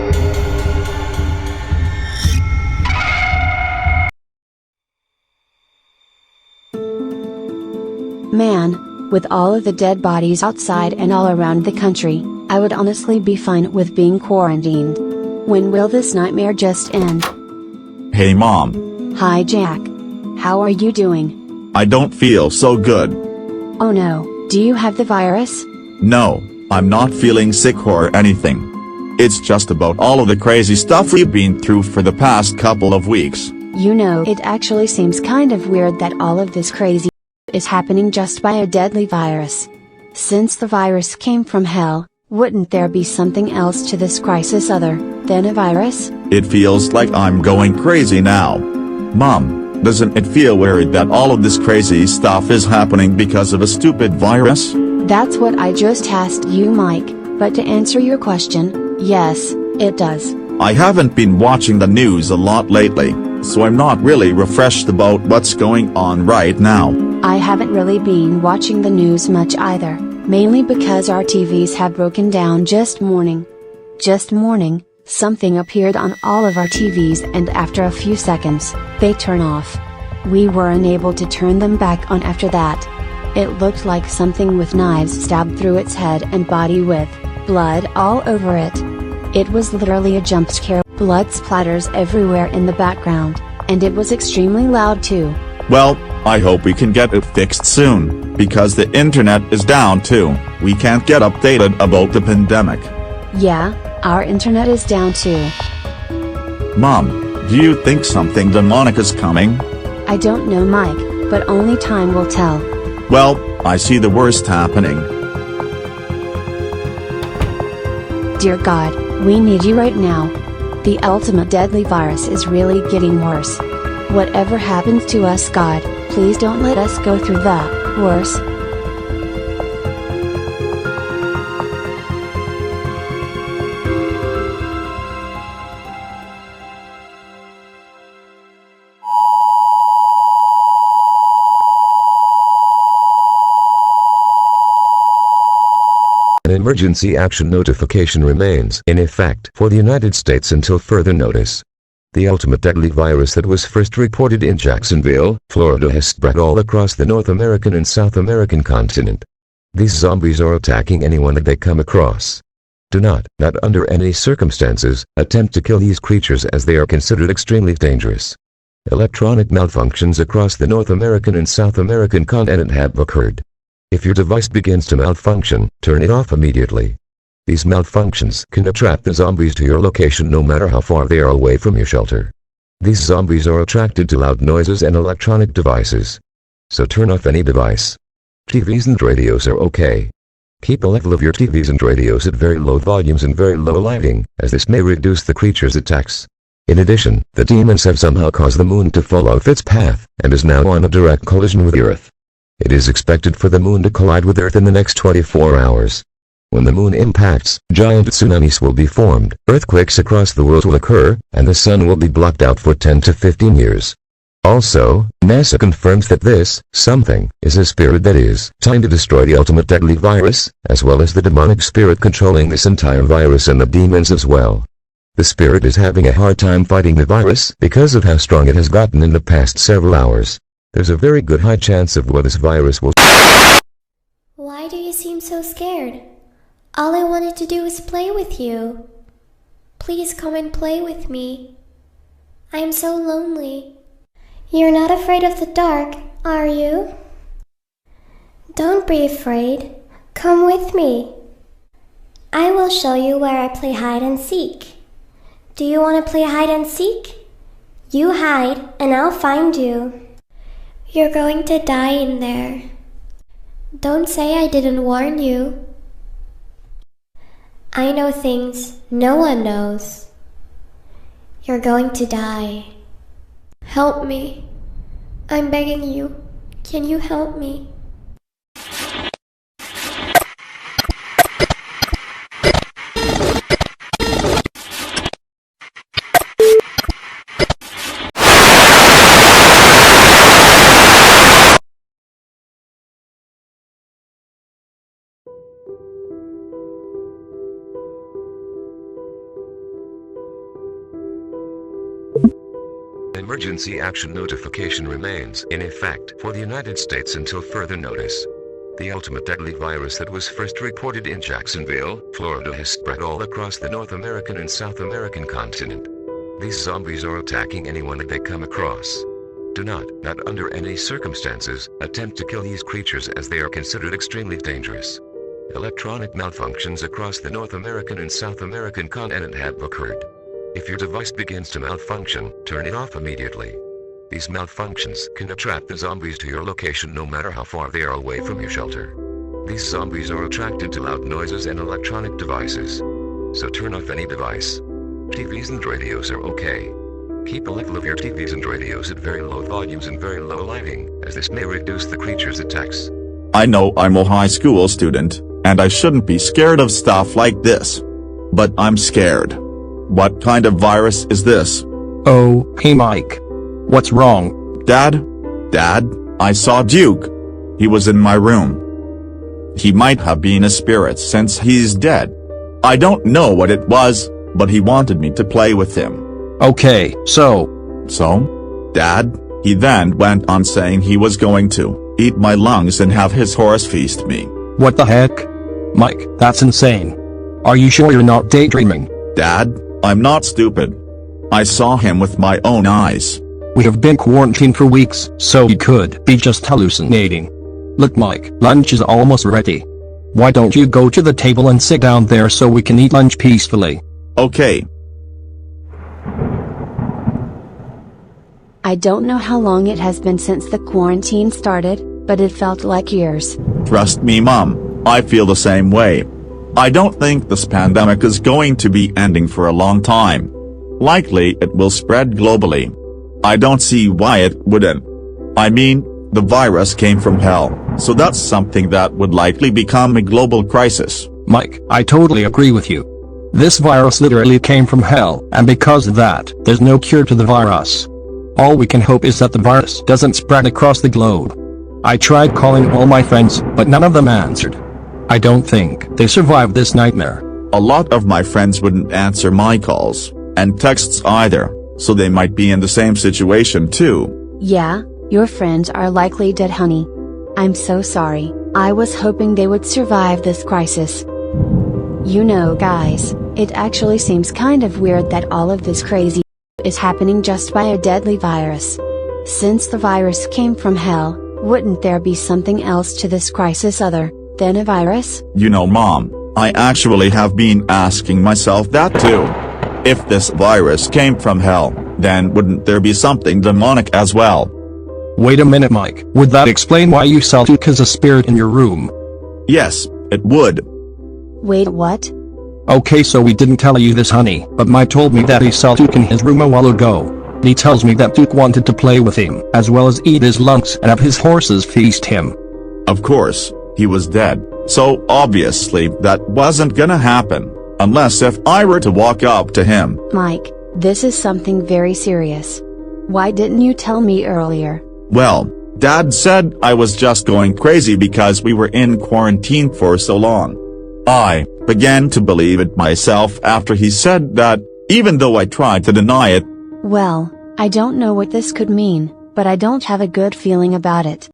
Man, with all of the dead bodies outside and all around the country, I would honestly be fine with being quarantined. When will this nightmare just end? Hey Mom. Hi Jack. How are you doing? I don't feel so good. Oh no, do you have the virus? No, I'm not feeling sick or anything. It's just about all of the crazy stuff we've been through for the past couple of weeks. You know, it actually seems kind of weird that all of this crazy is happening just by a deadly virus. Since the virus came from hell, wouldn't there be something else to this crisis other than a virus? It feels like I'm going crazy now. Mom, doesn't it feel weird that all of this crazy stuff is happening because of a stupid virus? That's what I just asked you, Mike, but to answer your question, yes, it does. I haven't been watching the news a lot lately, so I'm not really refreshed about what's going on right now. I haven't really been watching the news much either, mainly because our TVs have broken down just morning. Just morning, something appeared on all of our TVs and after a few seconds, they turn off. We were unable to turn them back on after that. It looked like something with knives stabbed through its head and body with blood all over it. It was literally a jump scare, blood splatters everywhere in the background, and it was extremely loud too. Well, I hope we can get it fixed soon, because the internet is down too. We can't get updated about the pandemic. Yeah, our internet is down too. Mom, do you think something demonic is coming? I don't know, Mike, but only time will tell. Well, I see the worst happening. Dear God, we need you right now. The ultimate deadly virus is really getting worse. Whatever happens to us, God, please don't let us go through the worst. emergency action notification remains in effect for the United States until further notice. The ultimate deadly virus that was first reported in Jacksonville, Florida has spread all across the North American and South American continent. These zombies are attacking anyone that they come across. Do not under any circumstances, attempt to kill these creatures as they are considered extremely dangerous. Electronic malfunctions across the North American and South American continent have occurred. If your device begins to malfunction, turn it off immediately. These malfunctions can attract the zombies to your location no matter how far they are away from your shelter. These zombies are attracted to loud noises and electronic devices. So turn off any device. TVs and radios are okay. Keep the level of your TVs and radios at very low volumes and very low lighting, as this may reduce the creature's attacks. In addition, the demons have somehow caused the moon to fall off its path, and is now on a direct collision with the Earth. It is expected for the moon to collide with Earth in the next 24 hours. When the moon impacts, giant tsunamis will be formed, earthquakes across the world will occur, and the sun will be blocked out for 10 to 15 years. Also, NASA confirms that this something is a spirit that is trying to destroy the ultimate deadly virus, as well as the demonic spirit controlling this entire virus and the demons as well. The spirit is having a hard time fighting the virus because of how strong it has gotten in the past several hours. There's a very good high chance of what this virus will. Why do you seem so scared? All I wanted to do was play with you. Please come and play with me. I am so lonely. You're not afraid of the dark, are you? Don't be afraid. Come with me. I will show you where I play hide and seek. Do you want to play hide and seek? You hide and I'll find you. You're going to die in there. Don't say I didn't warn you. I know things no one knows. You're going to die. Help me. I'm begging you. Can you help me? Emergency action notification remains in effect for the United States until further notice. The ultimate deadly virus that was first reported in Jacksonville, Florida has spread all across the North American and South American continent. These zombies are attacking anyone that they come across. Do not under any circumstances, attempt to kill these creatures as they are considered extremely dangerous. Electronic malfunctions across the North American and South American continent have occurred. If your device begins to malfunction, turn it off immediately. These malfunctions can attract the zombies to your location no matter how far they are away from your shelter. These zombies are attracted to loud noises and electronic devices. So turn off any device. TVs and radios are okay. Keep the level of your TVs and radios at very low volumes and very low lighting, as this may reduce the creature's attacks. I know I'm a high school student, and I shouldn't be scared of stuff like this. But I'm scared. What kind of virus is this? Oh, hey Mike. What's wrong? Dad, I saw Duke. He was in my room. He might have been a spirit since he's dead. I don't know what it was, but he wanted me to play with him. Okay, so? Dad, he then went on saying he was going to eat my lungs and have his horse feast me. What the heck? Mike, that's insane. Are you sure you're not daydreaming? Dad, I'm not stupid. I saw him with my own eyes. We have been quarantined for weeks, so he could be just hallucinating. Look Mike, lunch is almost ready. Why don't you go to the table and sit down there so we can eat lunch peacefully? Okay. I don't know how long it has been since the quarantine started, but it felt like years. Trust me, Mom, I feel the same way. I don't think this pandemic is going to be ending for a long time. Likely it will spread globally. I don't see why it wouldn't. I mean, the virus came from hell, so that's something that would likely become a global crisis. Mike, I totally agree with you. This virus literally came from hell, and because of that, there's no cure to the virus. All we can hope is that the virus doesn't spread across the globe. I tried calling all my friends, but none of them answered. I don't think they survived this nightmare. A lot of my friends wouldn't answer my calls, and texts either, so they might be in the same situation too. Yeah, your friends are likely dead, honey. I'm so sorry, I was hoping they would survive this crisis. You know, guys, it actually seems kind of weird that all of this crazy is happening just by a deadly virus. Since the virus came from hell, wouldn't there be something else to this crisis other than a virus? You know, Mom, I actually have been asking myself that too. If this virus came from hell, then wouldn't there be something demonic as well? Wait a minute, Mike. Would that explain why you saw Tuke as a spirit in your room? Yes, it would. Wait, what? Okay, so we didn't tell you this, honey, but Mike told me that he saw Tuke in his room a while ago. He tells me that Tuke wanted to play with him, as well as eat his lungs and have his horses feast him. Of course, he was dead, so obviously that wasn't gonna happen, unless if I were to walk up to him. Mike, this is something very serious. Why didn't you tell me earlier? Well, Dad said I was just going crazy because we were in quarantine for so long. I began to believe it myself after he said that, even though I tried to deny it. Well, I don't know what this could mean, but I don't have a good feeling about it.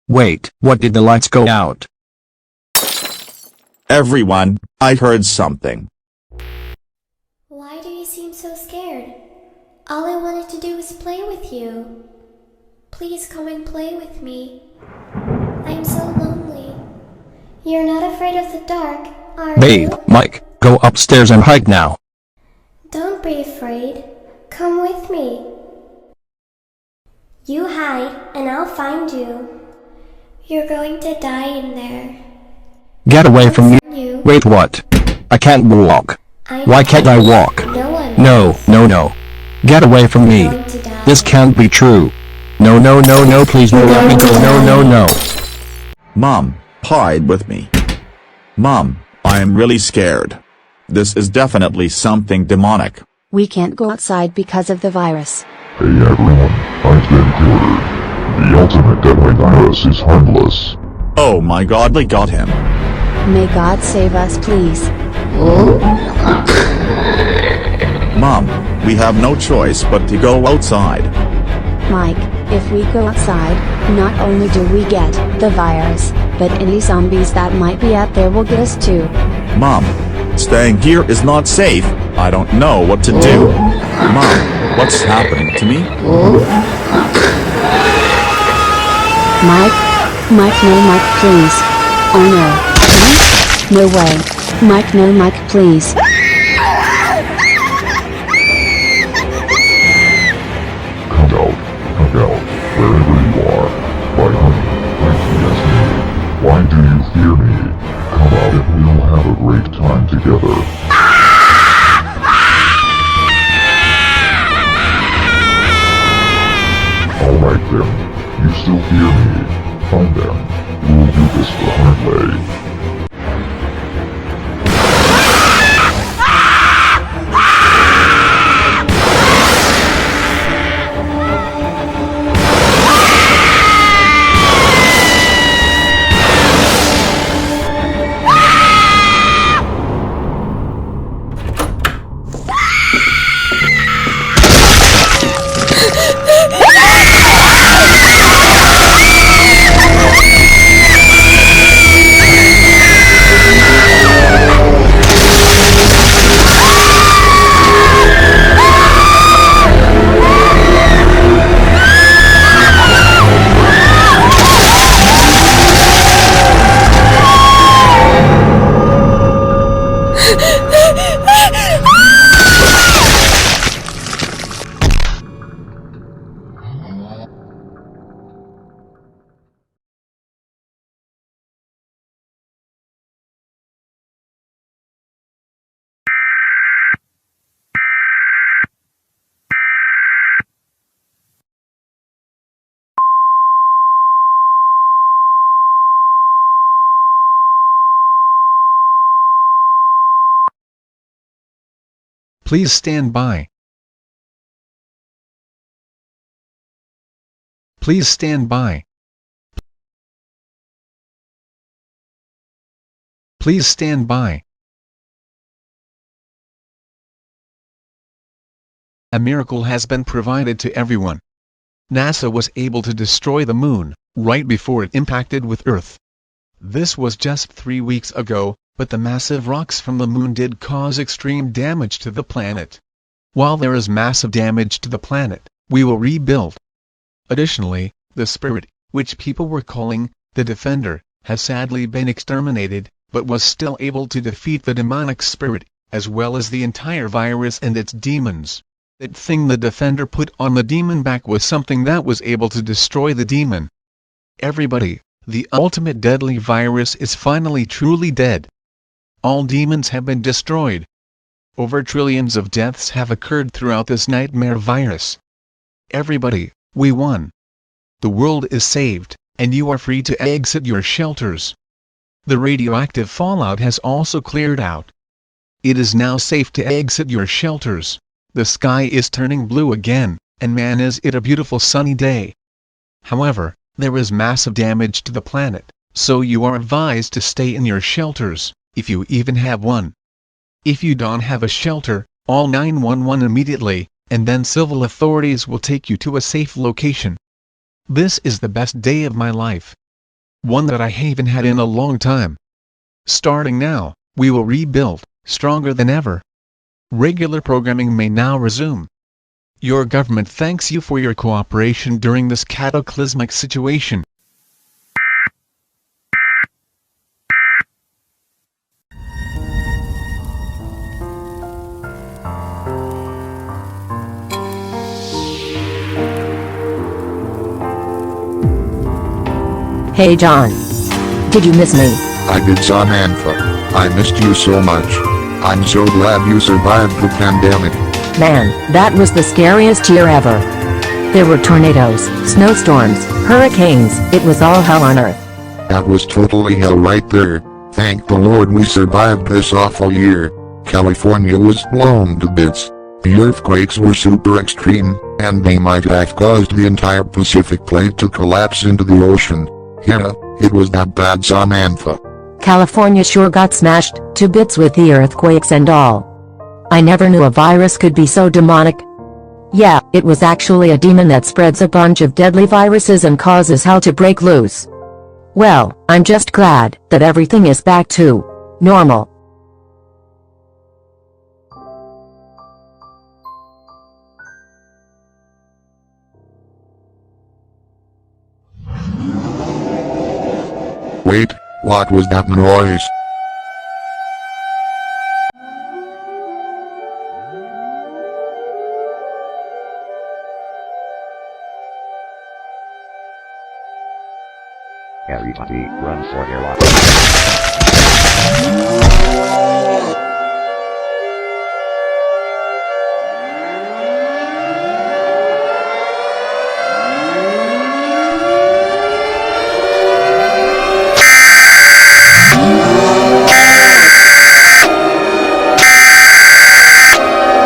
Wait, what did the lights go out? Everyone, I heard something. Why do you seem so scared? All I wanted to do was play with you. Please come and play with me. I'm so lonely. You're not afraid of the dark, are Babe, you? Mike, go upstairs and hide now. Don't be afraid. Come with me. You hide, and I'll find you. You're going to die in there. Get away from me. You. Wait, what? I can't walk. Why can't I walk? No. Get away from me. This can't be true. No, please no, let me go, no. Mom, hide with me. Mom, I am really scared. This is definitely something demonic. We can't go outside because of the virus. Hey everyone, I've been cured. The ultimate deadly virus is harmless. Oh my God, they got him. May God save us, please. Mom, we have no choice but to go outside. Mike, if we go outside, not only do we get the virus, but any zombies that might be out there will get us too. Mom, staying here is not safe. I don't know what to do. Mom, what's happening to me? Mike, no, Mike, please. Oh no. Mike? No way. Mike, no, Mike, please. Come out, wherever you are. Why, honey, yes, me. Why do you fear me? Come out and we'll have a great time together. Alright then, you still fear me. Fine then, we'll do this the hard way. Please stand by. Please stand by. Please stand by. A miracle has been provided to everyone. NASA was able to destroy the moon, right before it impacted with Earth. This was just 3 weeks ago, but the massive rocks from the moon did cause extreme damage to the planet. While there is massive damage to the planet, we will rebuild. Additionally, the Spirit, which people were calling the Defender, has sadly been exterminated, but was still able to defeat the demonic spirit, as well as the entire virus and its demons. That thing the Defender put on the demon back was something that was able to destroy the demon. Everybody, the ultimate deadly virus is finally truly dead. All demons have been destroyed. Over trillions of deaths have occurred throughout this nightmare virus. Everybody, we won. The world is saved, and you are free to exit your shelters. The radioactive fallout has also cleared out. It is now safe to exit your shelters. The sky is turning blue again, and man is it a beautiful sunny day. However, there is massive damage to the planet, so you are advised to stay in your shelters, if you even have one. If you don't have a shelter, call 911 immediately, and then civil authorities will take you to a safe location. This is the best day of my life. One that I haven't had in a long time. Starting now, we will rebuild, stronger than ever. Regular programming may now resume. Your government thanks you for your cooperation during this cataclysmic situation. Hey John. Did you miss me? I did, Samantha. I missed you so much. I'm so glad you survived the pandemic. Man, that was the scariest year ever. There were tornadoes, snowstorms, hurricanes, it was all hell on earth. That was totally hell right there. Thank the Lord we survived this awful year. California was blown to bits. The earthquakes were super extreme, and they might have caused the entire Pacific plate to collapse into the ocean. Yeah, it was that bad, Samantha. California sure got smashed to bits with the earthquakes and all. I never knew a virus could be so demonic. Yeah, it was actually a demon that spreads a bunch of deadly viruses and causes hell to break loose. Well, I'm just glad that everything is back to normal. Wait, what was that noise? Everybody run for your life.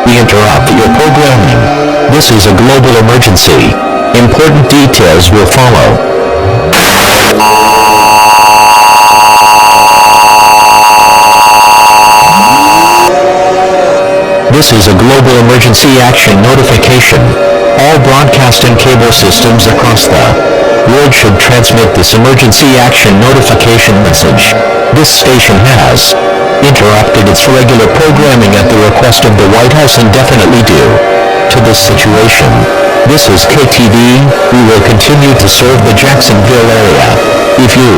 We interrupt your programming. This is a global emergency. Important details will follow. This is a global emergency action notification. All broadcast and cable systems across the world should transmit this emergency action notification message. This station has interrupted its regular programming at the request of the White House indefinitely due to this situation. This is KTV. We will continue to serve the Jacksonville area. If you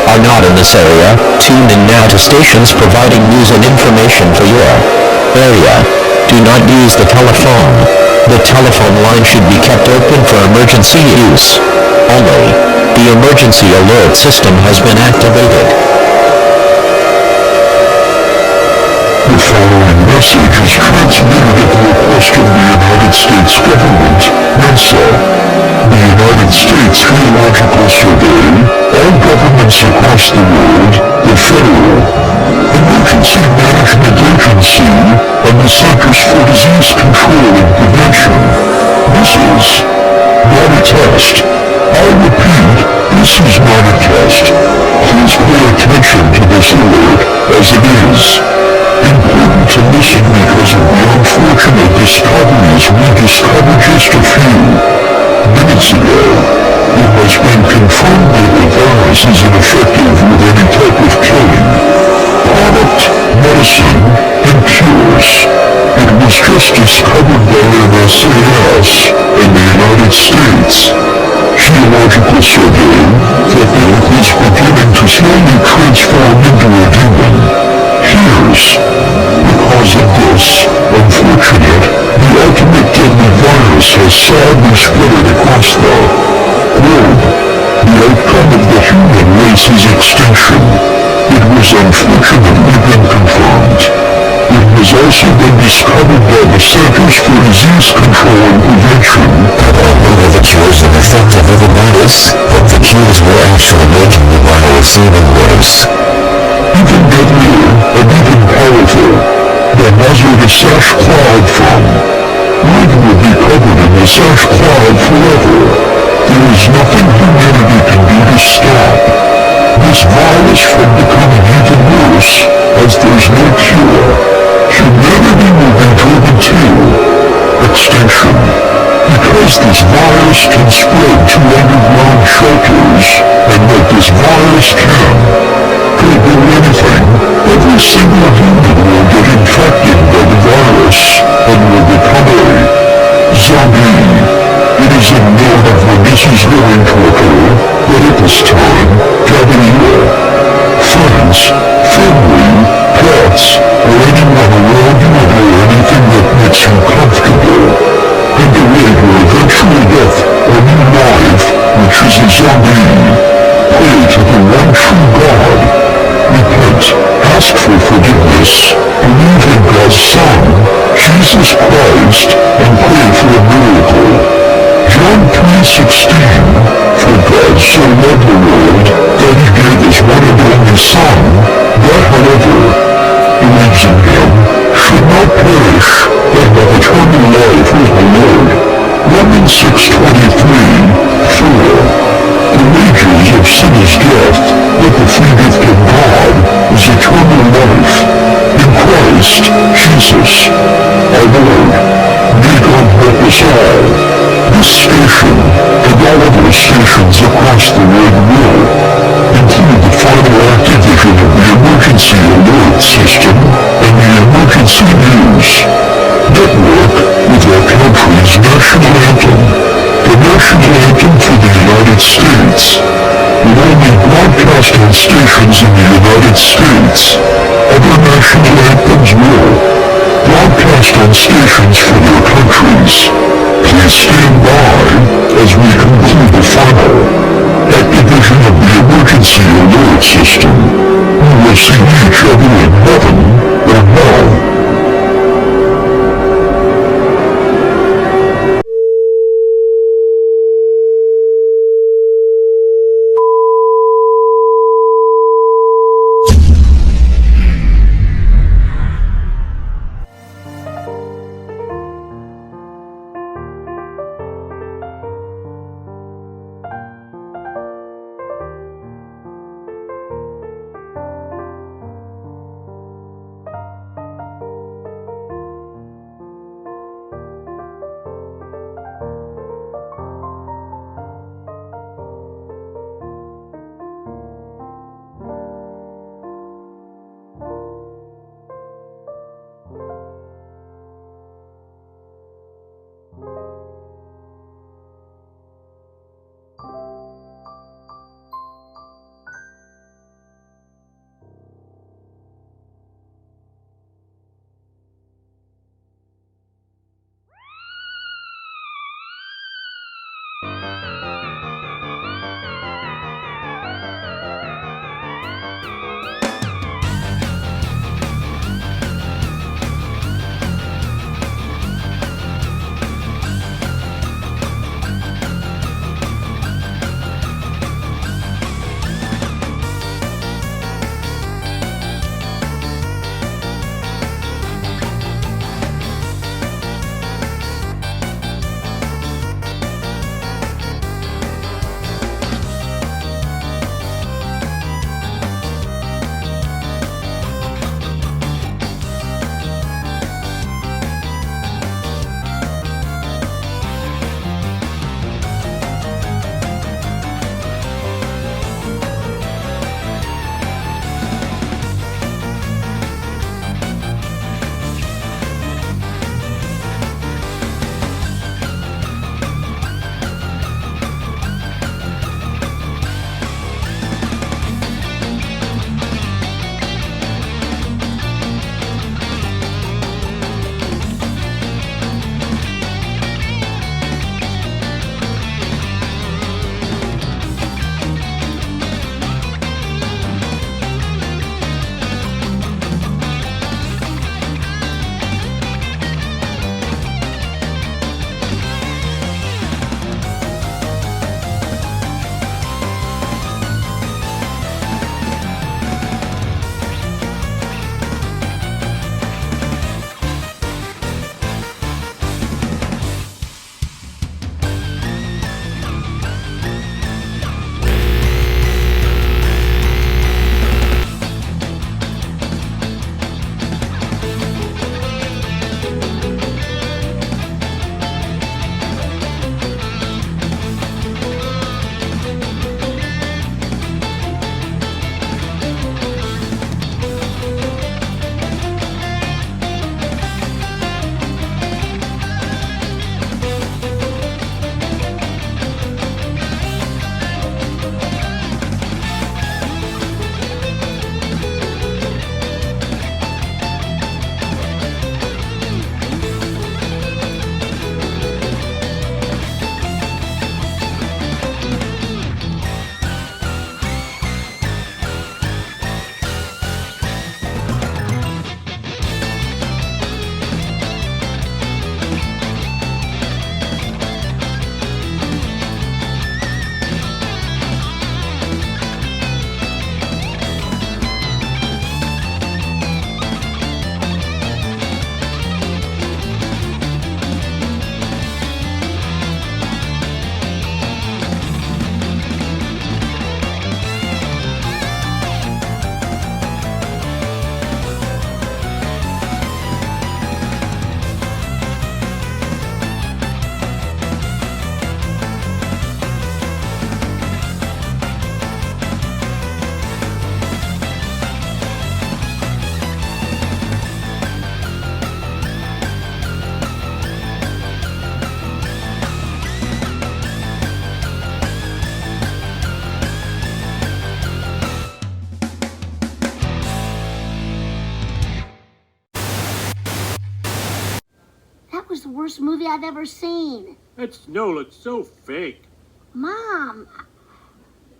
are not in this area, tune in now to stations providing news and information for your area. Do not use the telephone. The telephone line should be kept open for emergency use only. The emergency alert system has been activated. The following message is transmitted at the request of the United States government, NASA. The United States Geological Survey, all governments across the world, the Federal Emergency Management Agency, and the Centers for Disease Control and Prevention This is not a test. I repeat, this is not a test. Please pay attention to this alert as it is important to listen because of the unfortunate discoveries we discovered just a few minutes ago. It has been confirmed that the virus is ineffective with any type of killing product, medicine, and cures. It was just discovered by NSAS in the United States. Geological survey that the Earth is beginning to slowly transform into a demon. Here's, because of this, unfortunate, the ultimate deadly virus has sadly spread across the globe. The outcome of the human race's extinction. It was unfortunately been confirmed. It has also been discovered by the Centers for Disease Control and Prevention. I don't know if the cures are effective of the virus, but the cures were actually making the virus even worse. Even deadlier and even powerful. The hazardous ash cloud from Earth will be covered in this ash cloud forever. There is nothing humanity can do to stop this virus from becoming even worse, as there's no cure. Humanity will be driven to extinction. Because this virus can spread to underground shelters, and what this virus can do anything, every single human will get infected by the virus, and will become a zombie. It is unknown of when this is going to occur, but at this time, gather your friends, family, pets, or anyone around you or anything that makes you comfortable, and await your eventual death or new life, which is a zombie. Pray to the one true God. Repent, ask for forgiveness, believe in God's Son, Jesus Christ, and pray for a miracle. John 3:16, for God so loved the world, that he gave his one and only Son, that whoever believes in him should not perish, but have eternal life with the Lord. Romans 6:23, 4. The wages of sin is death, but the free gift of God is eternal life in Christ Jesus, our Lord. May God help us all. This station, and all other stations across the world will include the final activation of the Emergency Alert System and the Emergency News Network with our country's national anthem. The national anthem for the United States will only broadcast on stations in the United States. Other national anthems will broadcast on stations for their countries. Please stand by as we conclude the final activation of the Emergency Alert System. We will see each other in heaven or hell. worst movie I've ever seen. That snow looks so fake. Mom,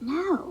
no.